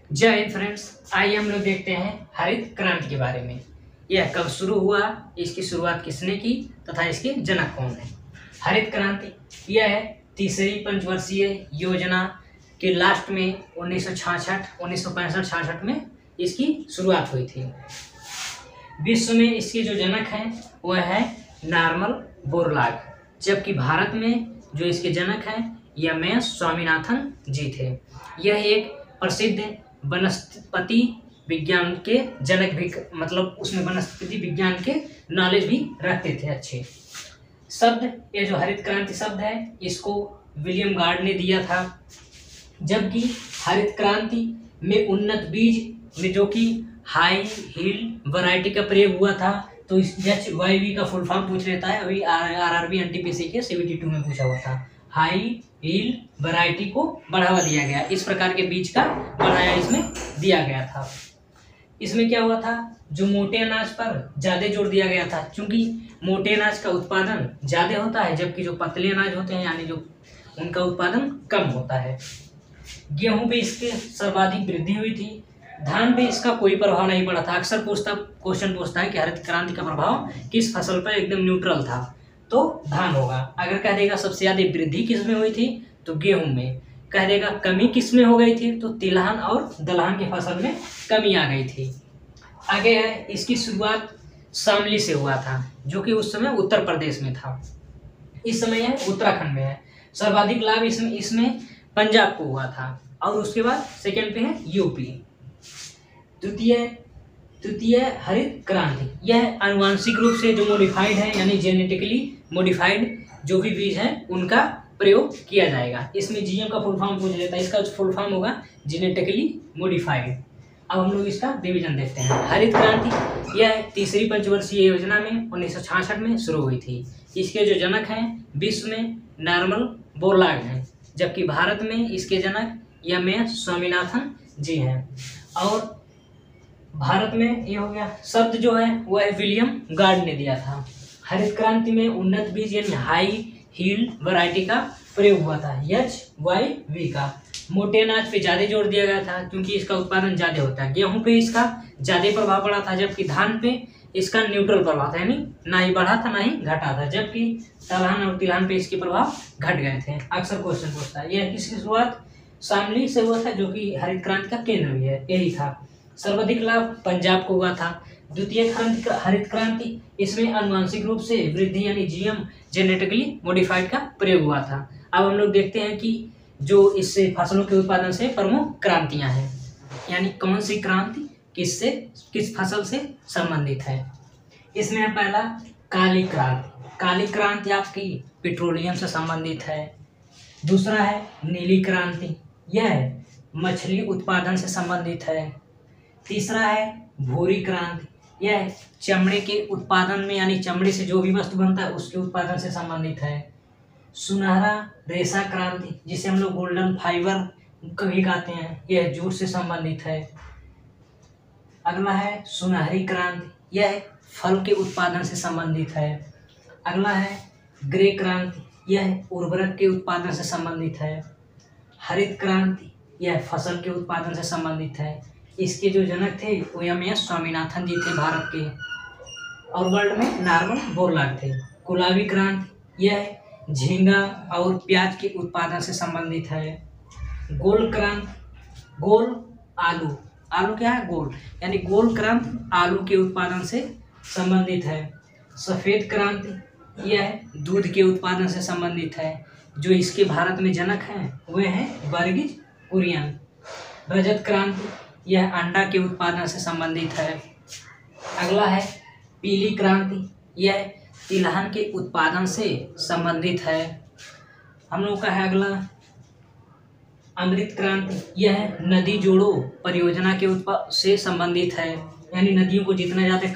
जय हिंद फ्रेंड्स, आइए हम लोग देखते हैं हरित क्रांति के बारे में। यह कब शुरू हुआ, इसकी शुरुआत किसने की तथा इसके जनक कौन है। हरित क्रांति यह तीसरी पंचवर्षीय योजना के लास्ट में 1966 में इसकी शुरुआत हुई थी। विश्व में इसके जो जनक हैं वह है नॉर्मन बोरलॉग, जबकि भारत में जो इसके जनक हैं एम एस स्वामीनाथन जी थे। यह एक प्रसिद्ध वनस्पति विज्ञान के जनक भी, मतलब उसमें वनस्पति विज्ञान के नॉलेज भी रखते थे अच्छे। शब्द, ये जो हरित क्रांति शब्द है इसको विलियम गार्ड ने दिया था, जबकि हरित क्रांति में उन्नत बीज में जो कि हाई हील्ड वैरायटी का प्रयोग हुआ था। तो इस HYV का फुल फॉर्म पूछ लेता है, अभी RRB NTPC के CBT 2 में पूछा हुआ था। हाई हील्ड वैरायटी को बढ़ावा दिया गया, इस प्रकार के बीज का बढ़ाया इसमें दिया गया था। इसमें क्या हुआ था, जो मोटे अनाज पर ज़्यादा जोर दिया गया था, क्योंकि मोटे अनाज का उत्पादन ज़्यादा होता है, जबकि जो पतले अनाज होते हैं यानी जो उनका उत्पादन कम होता है। गेहूं पे इसके सर्वाधिक वृद्धि हुई थी। धान पे इसका कोई प्रभाव नहीं पड़ा था। अक्सर क्वेश्चन पूछता है कि हरित क्रांति का प्रभाव किस फसल पर एकदम न्यूट्रल था, तो धान होगा। अगर कह देगा सबसे ज्यादा वृद्धि किस में हुई थी, तो गेहूं में। कह देगा कमी किस में हो गई थी, तो तिलहन और दलहन की फसल में कमी आ गई थी। आगे है, इसकी शुरुआत शामली से हुआ था, जो कि उस समय उत्तर प्रदेश में था। इस समय यह उत्तराखंड में है। सर्वाधिक लाभ इसमें पंजाब को हुआ था, और उसके बाद सेकेंड पे है यूपी। तृतीय हरित क्रांति, यह आनुवांशिक रूप से जो मॉडिफाइड है, यानी जेनेटिकली मॉडिफाइड जो भी बीज हैं उनका प्रयोग किया जाएगा। इसमें GM का फुल फॉर्म पूछ लेता है, इसका फुल फॉर्म होगा जेनेटिकली मॉडिफाइड। अब हम लोग इसका डिवीजन देखते हैं। हरित क्रांति यह तीसरी पंचवर्षीय योजना में 1966 में शुरू हुई थी। इसके जो जनक हैं विश्व में नॉर्मन बोरलॉग हैं, जबकि भारत में इसके जनक MS स्वामीनाथन जी हैं। और भारत में ये हो गया। शब्द जो है वह विलियम गार्ड ने दिया था। हरित क्रांति में उन्नत बीज यानी हाई हील्ड वैरायटी का प्रयोग हुआ था, HYV का। मोटे अनाज पे ज़्यादा जोर दिया गया था, क्योंकि इसका उत्पादन ज़्यादा होता है। गेहूं पे इसका ज़्यादा प्रभाव पड़ा था, जबकि धान पे इसका न्यूट्रल प्रभाव था, यानी ना ही बढ़ा था ना ही घटा था। जबकि दलहन और तिलहन पे इसके प्रभाव घट गए थे। अक्सर क्वेश्चन पूछता है। यह किसकी शुरुआत शामली से हुआ था, जो कि हरित क्रांति का केंद्र भी है, यही था। सर्वाधिक लाभ पंजाब को हुआ था। द्वितीय हरित क्रांति, इसमें आनुवांशिक रूप से वृद्धि यानी GM जेनेटिकली मॉडिफाइड का प्रयोग हुआ था। अब हम लोग देखते हैं कि जो इससे फसलों के उत्पादन से प्रमुख क्रांतियां हैं, यानी कौन सी क्रांति किस फसल से संबंधित है। इसमें है पहला काली क्रांति। काली क्रांति आपकी पेट्रोलियम से संबंधित है। दूसरा है नीली क्रांति, यह मछली उत्पादन से संबंधित है। तीसरा है भूरी क्रांति, यह चमड़े के उत्पादन में, यानी चमड़े से जो भी वस्तु बनता है उसके उत्पादन से संबंधित है। सुनहरा रेशा क्रांति, जिसे हम लोग गोल्डन फाइबर कभी कहते हैं, यह जूट से संबंधित है। अगला है सुनहरी क्रांति, यह फल के उत्पादन से संबंधित है। अगला है ग्रे क्रांति, यह उर्वरक के उत्पादन से संबंधित है। हरित क्रांति, यह फसल के उत्पादन से संबंधित है। इसके जो जनक थे वो MS स्वामीनाथन जी थे भारत के, और वर्ल्ड में नॉर्मन बोरलॉग थे। गुलाबी क्रांति, यह झींगा और प्याज के उत्पादन से संबंधित है। गोल क्रांति, गोल आलू क्या है, गोल, यानी गोल क्रांति आलू के उत्पादन से संबंधित है। सफ़ेद क्रांति, यह दूध के उत्पादन से संबंधित है। जो इसके भारत में जनक हैं वे हैं वर्गीज कुरियन। रजत क्रांति, यह अंडा के उत्पादन से संबंधित है। अगला है पीली क्रांति, यह तिलहन के उत्पादन से संबंधित है। हम लोग का है अगला अमृत क्रांति, यह नदी जोड़ो परियोजना के से संबंधित है, यानी नदियों को जितना ज़्यादा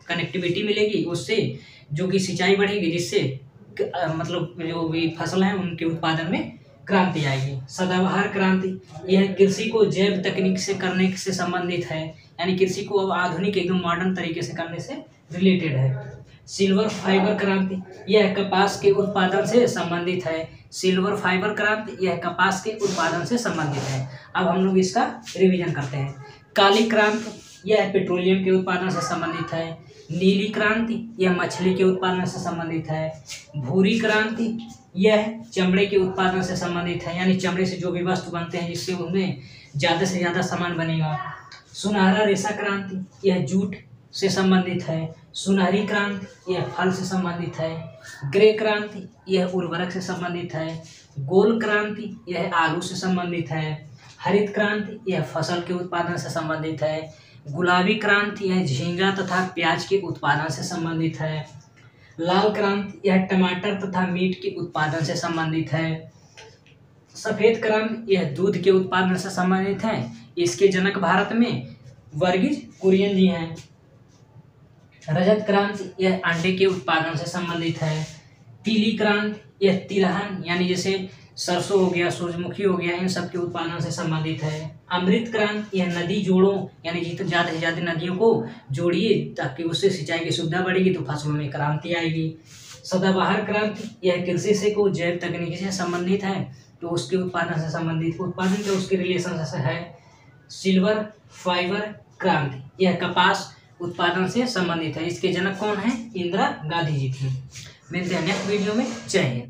कनेक्टिविटी मिलेगी उससे जो कि सिंचाई बढ़ेगी, जिससे मतलब जो भी फसल हैं उनके उत्पादन में क्रांति आएगी। सदाबहार क्रांति, यह कृषि को जैव तकनीक से करने से संबंधित है, यानी कृषि को अब आधुनिक एकदम मॉडर्न तरीके से करने से रिलेटेड है। सिल्वर फाइबर क्रांति, यह कपास के उत्पादन से संबंधित है। सिल्वर फाइबर क्रांति यह कपास के उत्पादन से संबंधित है। अब हम लोग इसका रिवीजन करते हैं। काली क्रांति यह पेट्रोलियम के उत्पादन से संबंधित है। नीली क्रांति यह मछली के उत्पादन से संबंधित है। भूरी क्रांति यह चमड़े के उत्पादन से संबंधित है, यानी चमड़े से जो भी वस्तु बनते हैं जिससे उनमें ज़्यादा से ज़्यादा सामान बनेगा। सुनहरा रेशा क्रांति यह जूट से संबंधित है। सुनहरी क्रांति यह फल से संबंधित है। ग्रे क्रांति यह उर्वरक से संबंधित है। गोल क्रांति यह आलू से संबंधित है। हरित क्रांति यह फसल के उत्पादन से संबंधित है। गुलाबी क्रांति यह झींगा तथा प्याज के उत्पादन से संबंधित है। लाल क्रांति यह टमाटर तथा मीट के उत्पादन से संबंधित है। सफेद क्रांति यह दूध के उत्पादन से संबंधित है। इसके जनक भारत में वर्गीज कुरियन जी हैं। रजत क्रांति यह अंडे के उत्पादन से संबंधित है। पीली क्रांति यह तिलहन यानी जैसे सरसों हो गया, सूरजमुखी हो गया, इन सब के उत्पादन से संबंधित है। अमृत क्रांति यह नदी जोड़ों यानी जितने ज़्यादा से ज़्यादा नदियों को जोड़िए ताकि उससे सिंचाई की सुविधा बढ़ेगी तो फसलों में क्रांति आएगी। सदाबहार क्रांति यह कृषि से को जैव तकनीकी से संबंधित है तो उसके उत्पादन से संबंधित, उत्पादन का उसके रिलेशन से है। सिल्वर फाइबर क्रांति यह कपास उत्पादन से संबंधित है। इसके जनक कौन है? इंदिरा गांधी जी थी। मिलते हैं नेक्स्ट वीडियो में। जय हिंद।